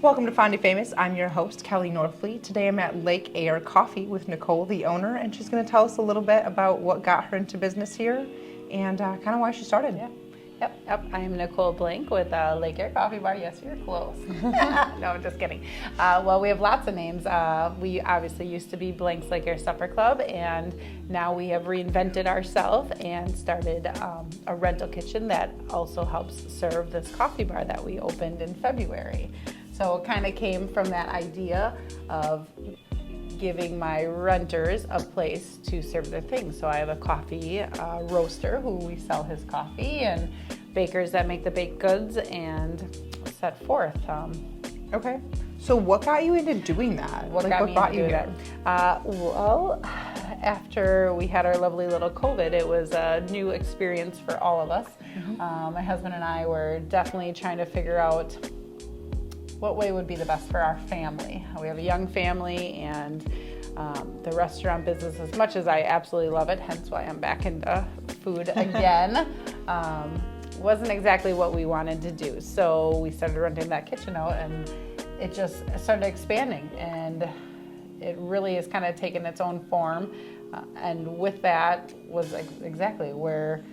Welcome to Fondy Famous. I'm your host, Kelly Northlee. Today I'm at Lake Aire Coffee with Nichole, the owner, and she's going to tell us a little bit about what got her into business here and kind of why she started. Yeah. Yep. I am Nichole Blank with Lake Aire Coffee Bar. Yes, you're close. No, I'm just kidding. Well, we have lots of names. We obviously used to be Blank's Lake Aire Supper Club, and now we have reinvented ourselves and started a rental kitchen that also helps serve this coffee bar that we opened in February. So it kind of came from that idea of giving my renters a place to serve their things. So I have a coffee roaster who we sell his coffee, and bakers that make the baked goods and set forth. Okay. So what got you into doing that? What brought you here? Well, after we had our lovely little COVID, it was a new experience for all of us. Mm-hmm. My husband and I were definitely trying to figure out what way would be the best for our family. We have a young family, and the restaurant business, as much as I absolutely love it, hence why I'm back into food again, wasn't exactly what we wanted to do. So we started renting that kitchen out, and it just started expanding, and it really has kind of taken its own form. And with that was exactly where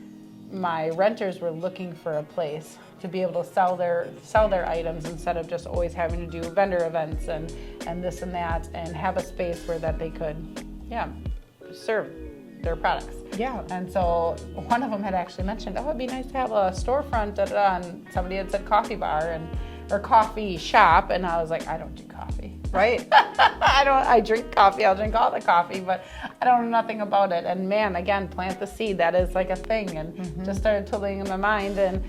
my renters were looking for a place to be able to sell their items instead of just always having to do vendor events and this and that, and have a space where that they could serve their products. Yeah. And so one of them had actually mentioned, it'd be nice to have a storefront, and somebody had said coffee bar or coffee shop, and I was like, I don't do coffee. Right. I drink coffee, I'll drink all the coffee, but I don't know nothing about it. And man, again, plant the seed, that is like a thing, and just started twiddling in my mind, and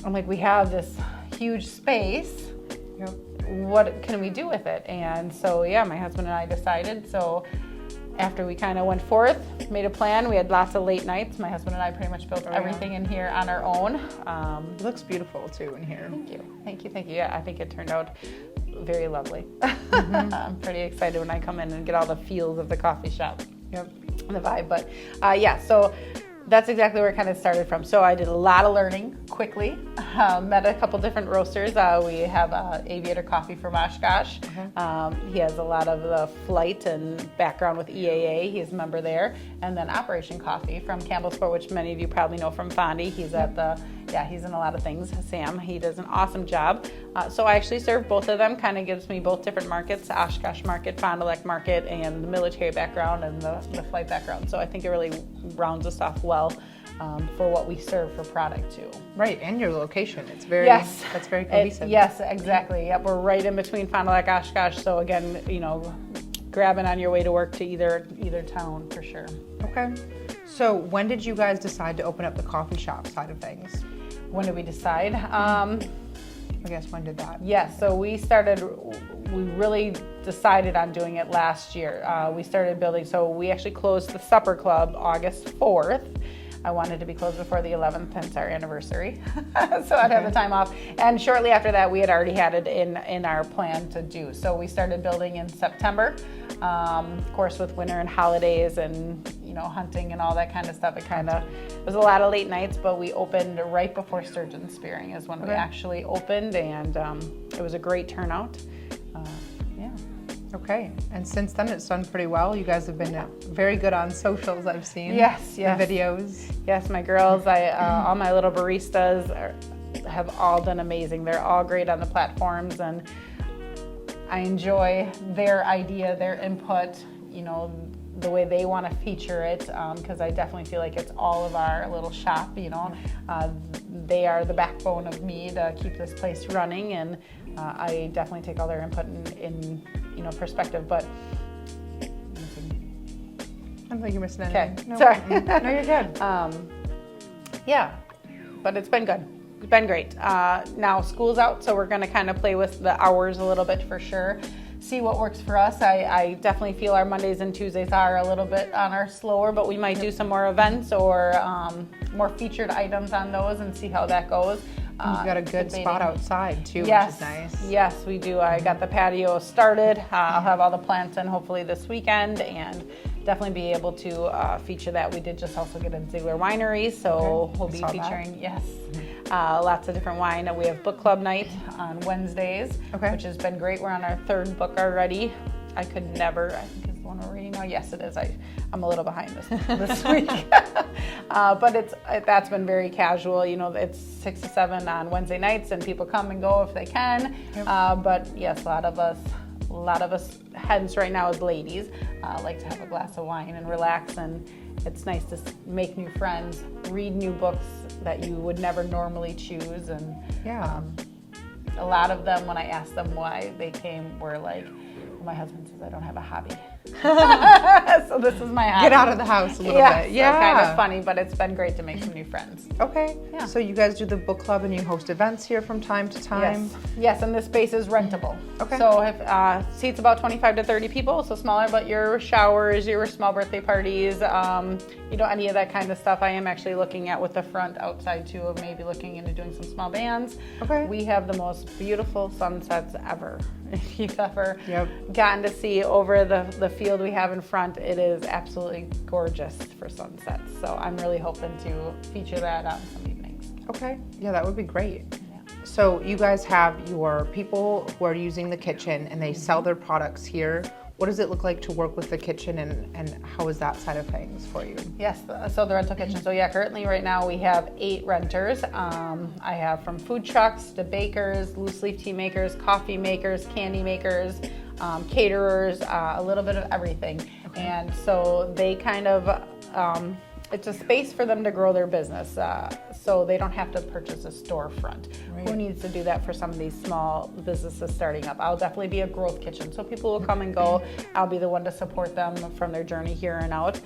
I'm like, we have this huge space. Yep. What can we do with it? And so, my husband and I decided. So after we kind of went forth, made a plan, we had lots of late nights. My husband and I pretty much built everything in here on our own. It looks beautiful too in here. Thank you. Yeah, I think it turned out very lovely. Mm-hmm. I'm pretty excited when I come in and get all the feels of the coffee shop. Yep. And the vibe. But so that's exactly where it kind of started from. So I did a lot of learning quickly, met a couple different roasters. We have Aviator Coffee from Oshkosh. He has a lot of the flight and background with EAA. He's a member there. And then Operation Coffee from Campbellsport, which many of you probably know from Fondy. He's he's in a lot of things. Sam, he does an awesome job. So I actually serve both of them, kind of gives me both different markets, Oshkosh market, Fond du Lac market, and the military background and the flight background. So I think it really rounds us off well for what we serve for product too. Right, and your location. It's very, that's very cohesive. Yes, exactly. Yep, we're right in between Fond du Lac, Oshkosh. So again, grabbing on your way to work to either town for sure. Okay. So when did you guys decide to open up the coffee shop side of things? When did we decide? I guess when did that? Yes, so we really decided on doing it last year. We started building, so we actually closed the Supper Club August 4th. I wanted to be closed before the 11th, hence our anniversary. So I'd have the time off. And shortly after that, we had already had it in our plan to do. So we started building in September. Of course, with winter and holidays and hunting and all that kind of stuff, it was a lot of late nights, but we opened right before Sturgeon Spearing is when we actually opened, and it was a great turnout. Okay, and since then it's done pretty well. You guys have been very good on socials, I've seen. Yes. The videos. Yes, my girls, all my little baristas have all done amazing. They're all great on the platforms, and I enjoy their idea, their input, the way they want to feature it, because I definitely feel like it's all of our little shop. They are the backbone of me to keep this place running, and I definitely take all their input in perspective. But I don't think you're missing anything. Okay, No. sorry. No, you're good. But it's been good. It's been great. Now school's out, so we're going to kind of play with the hours a little bit for sure. See what works for us. I definitely feel our Mondays and Tuesdays are a little bit on our slower, but we might do some more events or more featured items on those and see how that goes. You've got a good spot outside too, yes, which is nice. Yes, we do. I got the patio started. I'll have all the plants in hopefully this weekend, and definitely be able to feature that. We did just also get a Ziegler Winery, so we'll be featuring, lots of different wine. We have book club night on Wednesdays, which has been great. We're on our third book already. I think it's the one we're reading now. Yes, it is. I'm a little behind this week. But that's been very casual. It's 6 to 7 on Wednesday nights, and people come and go if they can. But yes, a lot of us, hence right now as ladies, like to have a glass of wine and relax, and it's nice to make new friends, read new books that you would never normally choose, and a lot of them, when I asked them why they came, were like, my husband says I don't have a hobby. So this is my hobby. Get out of the house a little bit. Yeah, so kind of funny, but it's been great to make some new friends. Okay. Yeah. So you guys do the book club and you host events here from time to time? Yes, and this space is rentable. Okay. So if seats about 25 to 30 people, so smaller, but your showers, your small birthday parties, any of that kind of stuff. I am actually looking at with the front outside too, of maybe looking into doing some small bands. Okay. We have the most beautiful sunsets ever. If you've ever gotten to see over the field we have in front, it is absolutely gorgeous for sunsets. So I'm really hoping to feature that on some evenings. Okay. Yeah, that would be great. Yeah. So you guys have your people who are using the kitchen and they sell their products here. What does it look like to work with the kitchen, and how is that side of things for you? Yes, so the rental kitchen. So currently right now we have 8 renters. I have from food trucks to bakers, loose leaf tea makers, coffee makers, candy makers, caterers, a little bit of everything. Okay. And so they kind of, it's a space for them to grow their business, so they don't have to purchase a storefront. Right. Who needs to do that for some of these small businesses starting up? I'll definitely be a growth kitchen, so people will come and go. I'll be the one to support them from their journey here and out.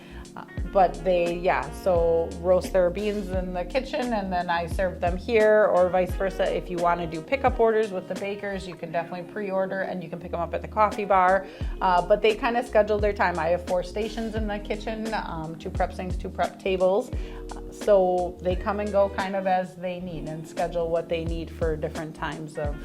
But they, so roast their beans in the kitchen and then I serve them here, or vice versa. If you want to do pickup orders with the bakers, you can definitely pre-order and you can pick them up at the coffee bar. But they kind of schedule their time. I have 4 stations in the kitchen, 2 prep sinks, 2 prep tables. So they come and go kind of as they need and schedule what they need for different times of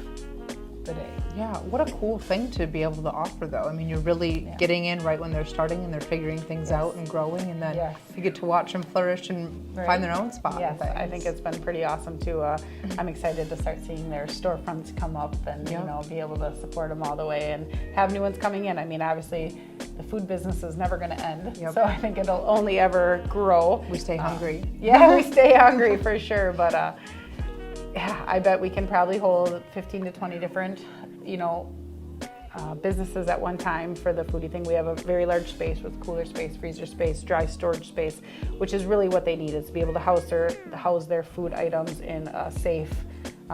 the day. Yeah, what a cool thing to be able to offer though. I mean, you're really getting in right when they're starting and they're figuring things out and growing, and then you get to watch them flourish and find their own spot. Yes, I think it's been pretty awesome too. I'm excited to start seeing their storefronts come up and be able to support them all the way and have new ones coming in. I mean, obviously the food business is never going to end, so I think it'll only ever grow. We stay hungry. We stay hungry for sure, but I bet we can probably hold 15 to 20 different, businesses at one time for the foodie thing. We have a very large space with cooler space, freezer space, dry storage space, which is really what they need, is to be able to house their food items in a safe,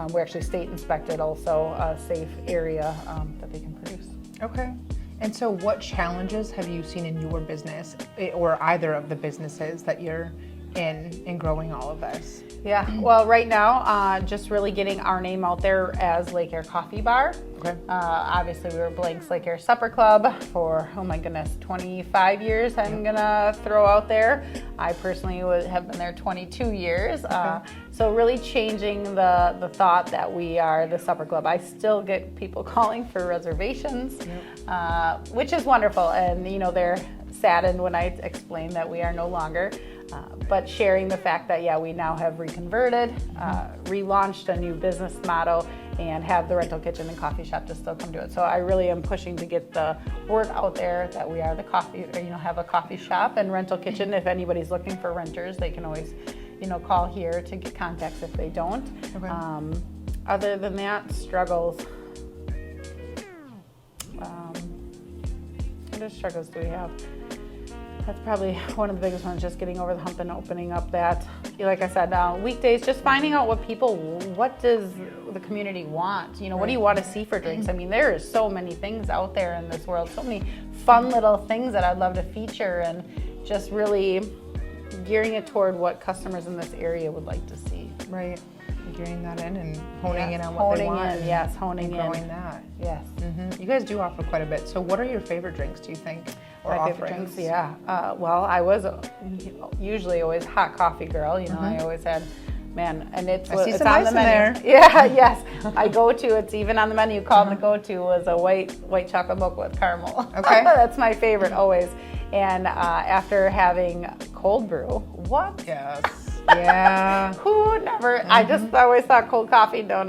we're actually state inspected also, a safe area that they can produce. Okay. And so what challenges have you seen in your business, or either of the businesses that you're in growing all of this? Yeah, well, right now, just really getting our name out there as Lake Aire Coffee Bar. Okay. Obviously, we were Blank's Lake Aire Supper Club for, 25 years, I'm going to throw out there. I personally have been there 22 years. Okay. So really changing the thought that we are the supper club. I still get people calling for reservations, which is wonderful. And, they're saddened when I explain that we are no longer. But sharing the fact that, we now have reconverted, relaunched a new business motto, and have the rental kitchen and coffee shop to still come to it. So I really am pushing to get the word out there that we are the coffee, or, have a coffee shop and rental kitchen. If anybody's looking for renters, they can always, call here to get contacts if they don't. Okay. Other than that, struggles. What other struggles do we have? That's probably one of the biggest ones, just getting over the hump and opening up that, like I said, weekdays, just finding out what does the community want? What do you want to see for drinks? I mean, there is so many things out there in this world, so many fun little things that I'd love to feature, and just really gearing it toward what customers in this area would like to see. Right. Gearing that in and honing in on what they want. Honing in. Growing that. Yes. Mm-hmm. You guys do offer quite a bit. So what are your favorite drinks, do you think? My favorite drinks, well, I was usually always hot coffee girl. I always had, and it's on the menu. There. Yeah, yes. It's even on the menu. Called the go-to was a white chocolate mocha with caramel. Okay. That's my favorite always. And after having cold brew, Yes. Yeah. Who never? I just always thought cold coffee. No.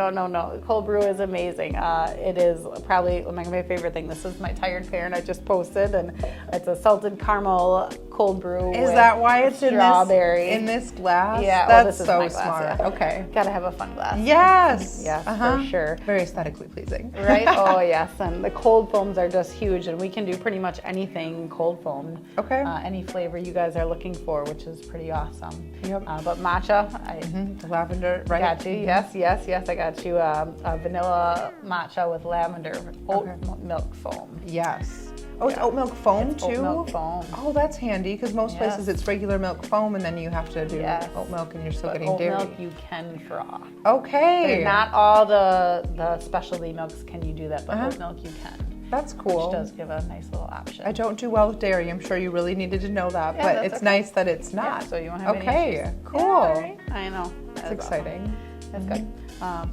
Cold brew is amazing. It is probably my favorite thing. This is my tired parent I just posted, and it's a salted caramel cold brew. Is that why it's strawberry in this glass? Yeah, that's this is so my glass, smart. yeah. Okay. Gotta have a fun glass. Yes. Yes, for sure. Very aesthetically pleasing. Right? Oh, yes. And the cold foams are just huge, and we can do pretty much anything cold foamed. Okay. Any flavor you guys are looking for, which is pretty awesome. Yep. But matcha, The lavender, right? got you. Yes. I got you a vanilla matcha with lavender oat milk foam. Yes. Oh, it's oat milk foam It's too? oat milk foam. Oh, that's handy because most places it's regular milk foam and then you have to do oat milk and you're still getting oat dairy. milk you can froth. Okay. But not all the specialty milks can you do that, but oat milk you can. That's cool. Which does give a nice little option. I don't do well with dairy. I'm sure you really needed to know that, Yeah, but that's it's okay. nice that it's not. Yeah, so you won't have any Okay, issues. cool. Yeah, right? I know. That's exciting. That's good.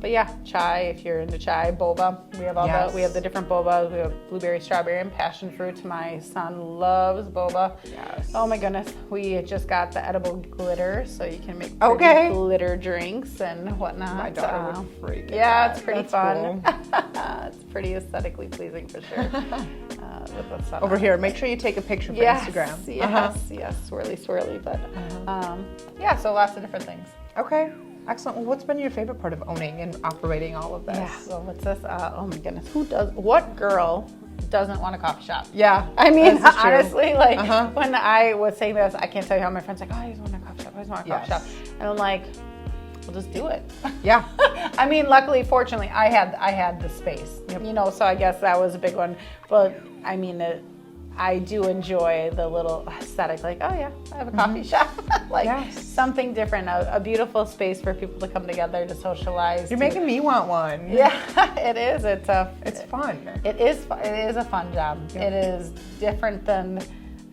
But yeah, chai, if you're into chai, boba. We have we have the different bobas. We have blueberry, strawberry, and passion fruit. My son loves boba. Yes. Oh my goodness. We just got the edible glitter, so you can make pretty glitter drinks and whatnot. My daughter would freak out. Yeah, it's pretty That's fun. cool. It's pretty aesthetically pleasing for sure. With the sun Over on here, it. make sure you take a picture for Yes, Instagram. yes, swirly, but yeah, so lots of different things. Okay. Excellent. Well, what's been your favorite part of owning and operating all of this? Yeah, well, what's this? Oh my goodness, what girl doesn't want a coffee shop? Yeah. I mean, this is true. honestly, like when I was saying this, I can't tell you how my friends like, oh, I just want a coffee shop, I just want a coffee shop. And I'm like, well, just do it. Yeah. I mean, luckily, fortunately, I had the space, you know, so I guess that was a big one. But I mean, I do enjoy the little aesthetic, like, oh yeah, I have a coffee shop. Like something different, a beautiful space for people to come together to socialize. You're making me want one. Yeah, it is. It's fun. It is a fun job. Yeah. It is different than,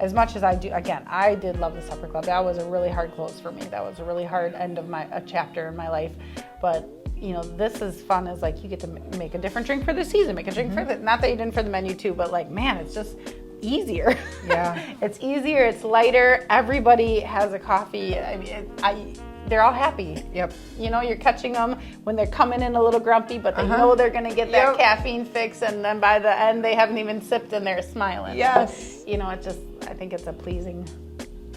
as much as I do, again, I did love the supper club. That was a really hard close for me. That was a really hard end of a chapter in my life. But you know, this is fun, is like you get to make a different drink for the season, make a drink for not that you didn't for the menu too, but like, man, it's just easier. Yeah. It's easier, it's lighter. Everybody has a coffee. I mean, they're all happy. Yep. You know, you're catching them when they're coming in a little grumpy, but they know they're going to get that caffeine fix, and then by the end they haven't even sipped and they're smiling. Yes. You know, I think it's a pleasing.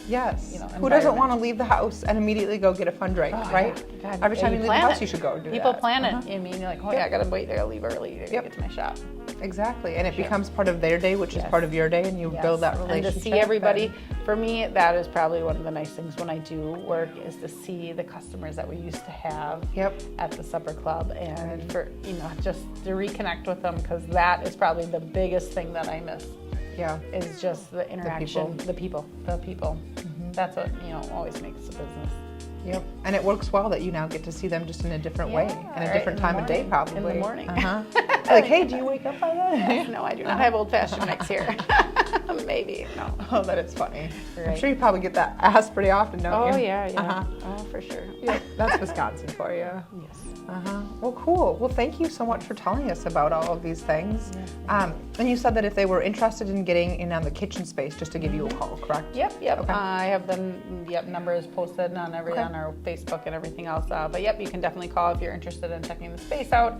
Yes. You know, who doesn't want to leave the house and immediately go get a fun drink, right? God. Every time you leave the house, you should go do People that. plan it. I mean, you're like, oh yeah, I gotta wait. I gotta leave early to get to my shop. Exactly, and it becomes part of their day, which is part of your day, and you build that relationship. And to see everybody, for me, that is probably one of the nice things when I do work, is to see the customers that we used to have at the supper club, and for, you know, just to reconnect with them, because that is probably the biggest thing that I miss. Yeah, is just the interaction, the people. That's what, you know, always makes the business. Yep, and it works well that you now get to see them just in a different way, and a different time of day, probably. In the morning. Like, hey, do you wake up by that? No, I do not have old-fashioned mix here. Maybe, no. Oh, that is funny. Right. I'm sure you probably get that asked pretty often, don't you? Oh, yeah. Oh, for sure. Yeah, that's Wisconsin for you. Yes. Well, cool. Well, thank you so much for telling us about all of these things. And you said that if they were interested in getting in on the kitchen space, just to give you a call, correct? Yep. Okay. I have the numbers posted on on our Facebook and everything else. But yep, you can definitely call if you're interested in checking the space out,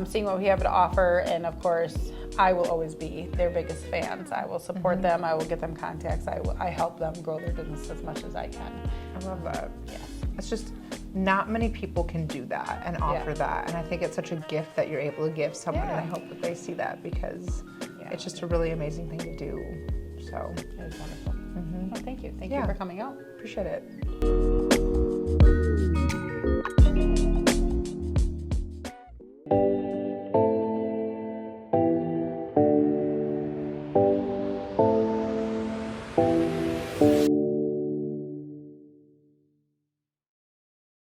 seeing what we have to offer, and of course, I will always be their biggest fans. I will support them. I will get them contacts. I help them grow their business as much as I can. I love that. Yes. It's just not many people can do that and offer that, and I think it's such a gift that you're able to give someone, and I hope that they see that, because it's just a really amazing thing to do. So it is wonderful. Well, thank you. Thank you for coming out. Appreciate it.